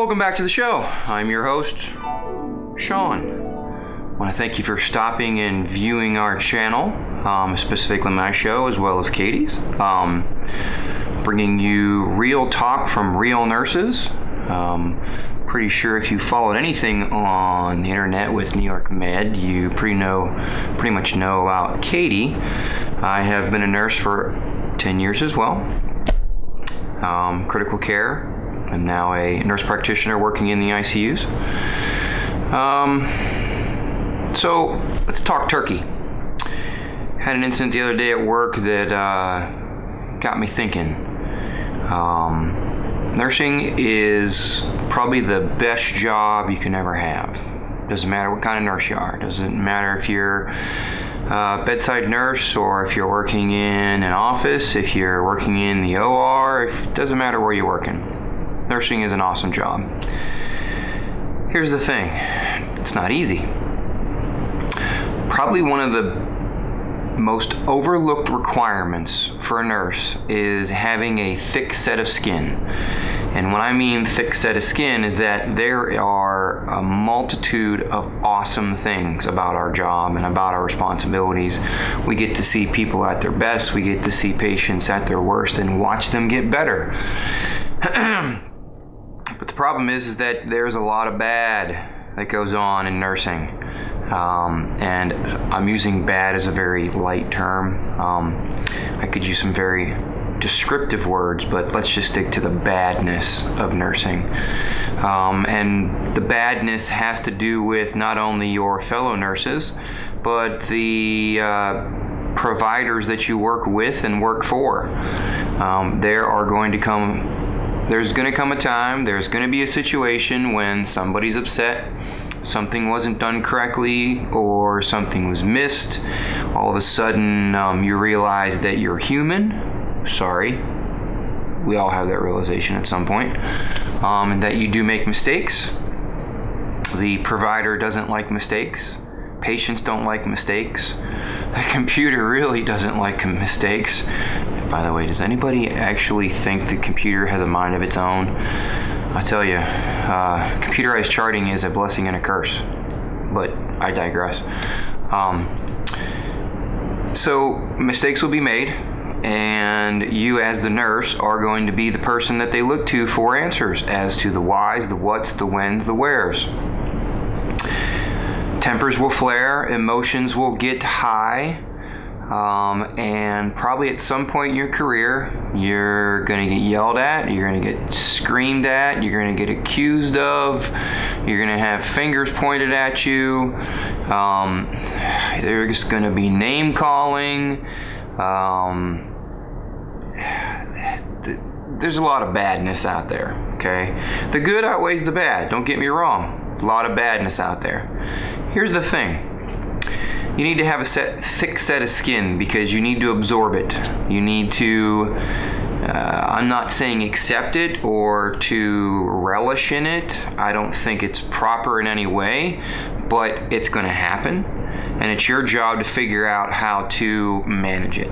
Welcome back to the show. I'm your host, Sean. I want to thank you for stopping and viewing our channel, specifically my show as well as Katie's. Bringing you real talk from real nurses. Pretty sure if you followed anything on the internet with New York Med, you pretty much know about Katie. I have been a nurse for 10 years as well. Critical care. I'm now a nurse practitioner working in the ICUs. So let's talk turkey. Had an incident the other day at work that got me thinking. Nursing is probably the best job you can ever have. Doesn't matter what kind of nurse you are. Doesn't matter if you're a bedside nurse or if you're working in an office, if you're working in the OR, it doesn't matter where you're working. Nursing is an awesome job. Here's the thing, it's not easy. Probably one of the most overlooked requirements for a nurse is having a thick set of skin. And when I mean thick set of skin is that there are a multitude of awesome things about our job and about our responsibilities. We get to see people at their best, we get to see patients at their worst and watch them get better. But the problem is that there's a lot of bad that goes on in nursing. And I'm using bad as a very light term. I could use some very descriptive words, but let's just stick to the badness of nursing. And the badness has to do with not only your fellow nurses, but the providers that you work with and work for. There's going to come a time, there's going to be a situation when somebody's upset, something wasn't done correctly, or something was missed. All of a sudden, you realize that you're human. Sorry. We all have that realization at some point. And that you do make mistakes. The provider doesn't like mistakes. Patients don't like mistakes. The computer really doesn't like mistakes. By the way, does anybody actually think the computer has a mind of its own? I tell you, computerized charting is a blessing and a curse. But I digress. So mistakes will be made, and you as the nurse are going to be the person that they look to for answers as to the whys, the whats, the whens, the wheres. Tempers will flare, emotions will get high. And probably at some point in your career, you're going to get yelled at, you're going to get screamed at, you're going to get accused of, you're going to have fingers pointed at you, there's going to be name calling, there's a lot of badness out there, okay? The good outweighs the bad, don't get me wrong, there's a lot of badness out there. Here's the thing. You need to have a thick set of skin because you need to absorb it. You need to, I'm not saying accept it or to relish in it. I don't think it's proper in any way, but it's going to happen. And it's your job to figure out how to manage it.